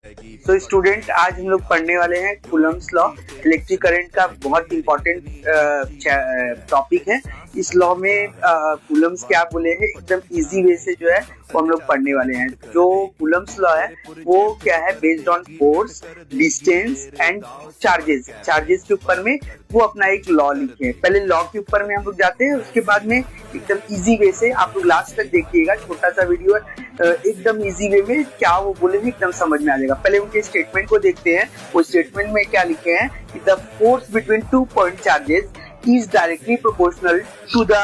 तो स्टूडेंट, आज हम लोग पढ़ने वाले हैं कूलम्स लॉ। इलेक्ट्रिक करंट का बहुत इंपॉर्टेंट टॉपिक है। इस लॉ में कूलम्स क्या बोले हैं, एकदम इजी वे से जो है वो हम लोग पढ़ने वाले हैं। जो कूलम्स लॉ है वो क्या है, based on force, distance and charges. Charges के ऊपर में वो अपना एक लॉ लिखे हैं। पहले लॉ के ऊपर में हम लोग जाते हैं, उसके बाद में एकदम इजी वे से आप लोग लास्ट तक देखिएगा, छोटा सा वीडियो है, एकदम इजी वे में क्या वो बोले हैं एकदम समझ में आ जाएगा। पहले उनके स्टेटमेंट को देखते हैं। वो स्टेटमेंट में क्या लिखे हैं कि the force between 2 point charges is directly proportional to the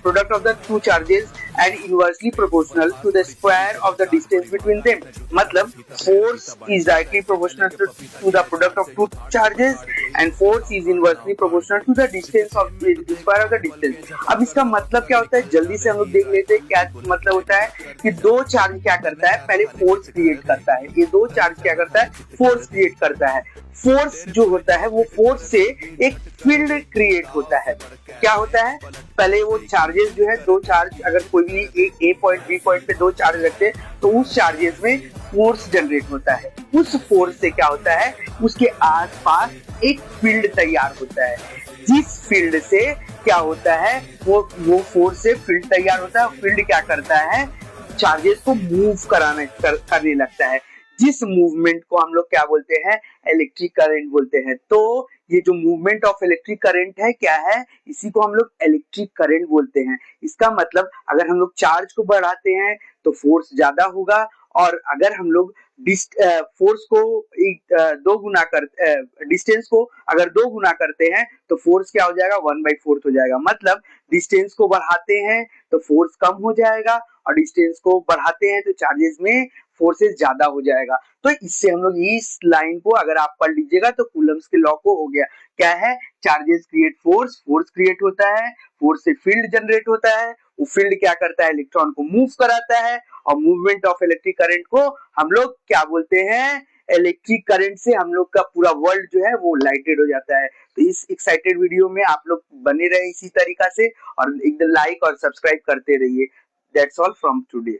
product of the two charges and inversely proportional to the square of the distance between them। मतलब force is directly proportional to the product of two charges and force is inversely proportional to the distance of the square of the distance। अब इसका मतलब क्या होता है, जल्दी से हम लोग देख लेते हैं। क्या मतलब होता है कि दो चार्ज क्या करता है, पहले फोर्स क्रिएट करता है। ये दो चार्ज क्या करता है, फोर्स क्रिएट करता है। फोर्स जो होता है वो फोर्स से एक फील्ड क्रिएट होता है। क्या होता है, पहले वो चार्जेस जो है, दो चार्ज अगर कोई भी ए पॉइंट बी पॉइंट पे दो चार्ज रखते हैं तो उस चार्जेस में फोर्स जनरेट होता है। उस फोर्स से क्या होता है, उसके आसपास एक फील्ड तैयार होता है। जिस फील्ड से क्या होता है, वो फोर्स से फील्ड तैयार होता है। फील्ड क्या करता है, चार्जेस को मूव करने लगता है। जिस मूवमेंट को हम लोग क्या बोलते हैं, इलेक्ट्रिक करंट बोलते हैं। तो ये जो मूवमेंट ऑफ इलेक्ट्रिक करंट है क्या है, इसी को हम लोग इलेक्ट्रिक करंट बोलते हैं। इसका मतलब अगर हम लोग चार्ज को बढ़ाते हैं तो फोर्स ज्यादा होगा, और अगर हम लोग फोर्स को दो गुना कर डिस्टेंस को अगर दो गुना करते हैं तो फोर्स क्या हो जाएगा, 1/4 हो जाएगा। मतलब डिस्टेंस को बढ़ाते हैं तो फोर्स कम हो जाएगा, और डिस्टेंस को बढ़ाते हैं तो चार्जेस में फोर्सेस ज्यादा हो जाएगा। तो इससे हम लोग इस लाइन को अगर आप पढ़ लीजिएगा तो कूलम्स के लॉ को हो गया। क्या है, charges create force, force create होता है, फोर्स से फील्ड जनरेट होता है, वो फील्ड क्या करता है, इलेक्ट्रॉन को मूव कराता है, और मूवमेंट ऑफ इलेक्ट्रिक करंट को हम लोग क्या बोलते हैं, इलेक्ट्रिक करंट से हम लोग का पूरा वर्ल्ड जो है वो लाइटेड हो जाता है। तो इस एक्साइटेड वीडियो में आप लोग बने रहे इसी तरीका से, और एकदम लाइक और सब्सक्राइब करते रहिए। That's all from today.